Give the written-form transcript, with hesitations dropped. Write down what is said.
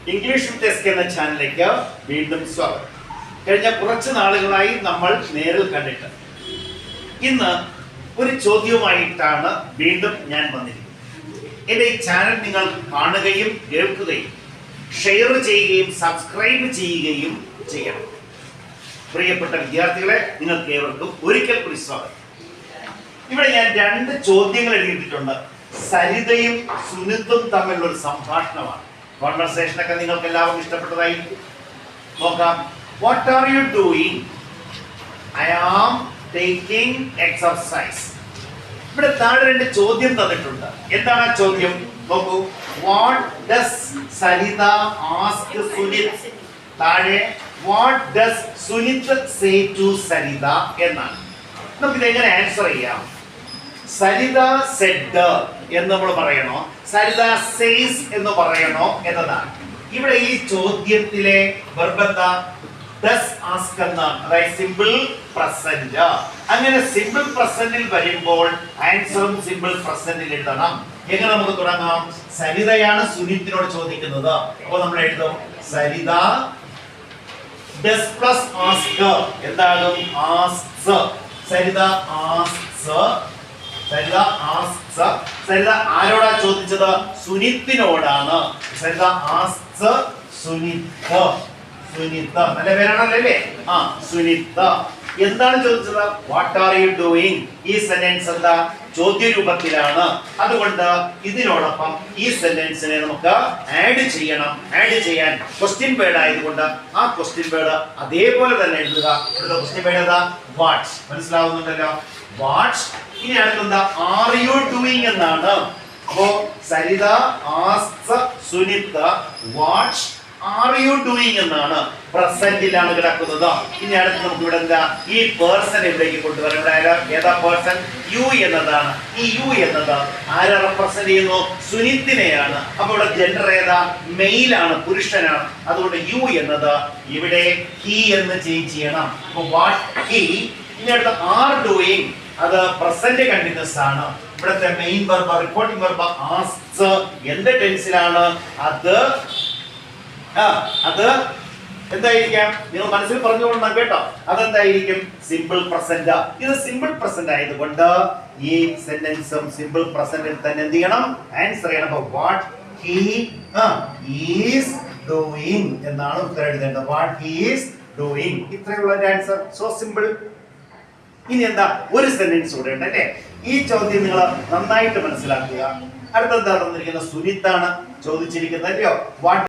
English with S എന്ന ചാനലിലേക്ക് വീണ്ടും സ്വാഗതം. കഴിഞ്ഞ കുറച്ച് നാളുകളായി നമ്മൾ നേരിൽ കണ്ടിട്ട് ഇന്ന് ഒരു ചോദ്യവുമായിട്ടാണ് വീണ്ടും ഞാൻ വന്നിരിക്കുന്നത്. എൻ്റെ ഈ ചാനൽ നിങ്ങൾ കാണുകയും കേൾക്കുകയും ഷെയർ ചെയ്യുകയും സബ്സ്ക്രൈബ് ചെയ്യുകയും ചെയ്യണം. പ്രിയപ്പെട്ട വിദ്യാർത്ഥികളെ, നിങ്ങൾക്ക് ഏവർക്കും ഒരിക്കൽ കൂടി സ്വാഗതം. ഇവിടെ ഞാൻ രണ്ട് ചോദ്യങ്ങൾ എഴുതിയിട്ടുണ്ട്. സരിതയും സുനിത്തും തമ്മിലുള്ള ഒരു സംഭാഷണമാണ്. കോൺവെർസേഷൻ ഒക്കെ നിങ്ങൾക്ക് എല്ലാവർക്കും ഇഷ്ടപ്പെട്ടതായിരിക്കും. നോക്കാം. What are you doing? I am taking exercise. ഇവിടെ താഴെ രണ്ട് ചോദ്യം തന്നിട്ടുണ്ട്. എന്താണ് ആ ചോദ്യം? നോക്കൂ. What does Saritha ask Sunith? താഴെ what does Sunith say to Saritha എന്നാണ്. നമുക്കിത് എങ്ങനെ ആൻസർ ചെയ്യാം? സരിത സെഡ് എന്ന് നമ്മൾ പറയണോ, സരിത സേസ് എന്ന് പറയണോ എന്നതാണ്. ഇവിടെ ഈ ചോദ്യത്തിലെ വെർബ് എന്താ? ഡസ് ആസ്ക് എന്നാണ്. അതായത് സിമ്പിൾ പ്രസന്റ്. അങ്ങനെ സിമ്പിൾ പ്രസന്റിൽ വരുമ്പോൾ ആൻസറും സിമ്പിൾ പ്രസന്റിൽ എഴുതണം. എങ്ങനെ നമുക്ക് തുടങ്ങാം? സരിതയാണ് സുനിത്തിനോട് ചോദിക്കുന്നത്. അപ്പോൾ നമ്മൾ എഴുതും സരിത ഡസ് പ്ലസ് ആസ്ക് എന്താകും? Asks. Saritha asks. Saritha asks. Saritha ആരോടാ ചോദിച്ചത്? സുനിത്തിനോടാണ്. സരിത ആസ്ക്സ് സുനിത്ത്. സുനിത്ത നല്ല പേരാണല്ലേ? സുനിത്ത. എന്താണ് ചോദിച്ചത്? What are you doing? ഈ സെന്റൻസ് എന്താ? ചോദ്യ രൂപത്തിലാണ്. അതുകൊണ്ട് ഇതിനോടൊപ്പം ഈ സെന്റൻസിനെ നമുക്ക് ആഡ് ചെയ്യണം. ആഡ് ചെയ്യാൻ ക്വസ്റ്റ്യൻ വേർഡ് ആയതുകൊണ്ട് ആ ക്വസ്റ്റ്യൻ വേർഡ് അതേപോലെ തന്നെ എഴുതുക. ഇവിടുത്തെ ക്വസ്റ്റ്യൻ വേർഡ് ഏതാ? വാട്ട്. മനസ്സിലാവുന്നുണ്ടല്ലോ? വാട്ട്. ഇനി അടുത്തെന്താ? ആർ യു ഡൂയിങ് എന്നാണ്. അപ്പോ Saritha asks Sunith what are you doing എന്നാണ്. പ്രസന്റിലാണ് കിടക്കുന്നത്. ഇനി അടുത്ത് നമുക്ക് ഇവിടെ എന്താ? ഈ പേഴ്സൺ ഇവിടേക്ക് കൊണ്ടുവരാം. ഇവിടെ ഏതാ പേഴ്സൺ? യു എന്നതാണ്. ഈ യു എന്നത് ആരെ റെപ്രസെന്റ് ചെയ്യുന്നു? സുനിത്തിനെയാണ്. അപ്പൊ ഇവിടെ ജെൻഡർ ഏതാ? മെയിൽ ആണ്, പുരുഷനാണ്. അതുകൊണ്ട് യു എന്നത് ഇവിടെ ഹി എന്ന് ചേഞ്ച് ചെയ്യണം. അപ്പൊ വാട്ട് ഹി. ഇനി അടുത്ത ആർ ഡൂയിങ്, അത് പ്രസന്റ് കണ്ടിന്യൂസ് ആണ്. ഇവിടുത്തെ main verb reporting verb asks എന്ത് ടെൻസിലാണ്? അത് എന്തായിരിക്കാം? നിങ്ങൾ മനസ്സിൽ പറഞ്ഞുകൊള്ളണം കേട്ടോ. അതെന്തായിരിക്കും? Simple present. ഇത് സിമ്പിൾ പ്രസന്റ് ആയതുകൊണ്ട് ഈ സെന്റൻസും സിമ്പിൾ പ്രസന്റിൽ തന്നെ എന്ത് ചെയ്യണം? ആൻസർ ചെയ്യണം. വാട്ട് ഹി ഈസ് ഡൂയിങ് എന്നാണ് ഉത്തരം എഴുതേണ്ടത്. What he is doing. ഇത്രയുള്ള ആൻസർ. So simple. ഇനി എന്താ? ഒരു സെന്റൻസ് കൂടെ ഉണ്ട് അല്ലേ? ഈ ചോദ്യം നിങ്ങൾ നന്നായിട്ട് മനസ്സിലാക്കുക. അടുത്തെന്താ തന്നിരിക്കുന്നത്? സുനിത്താണ് ചോദിച്ചിരിക്കുന്നത് അല്ലയോ? വാട്ട്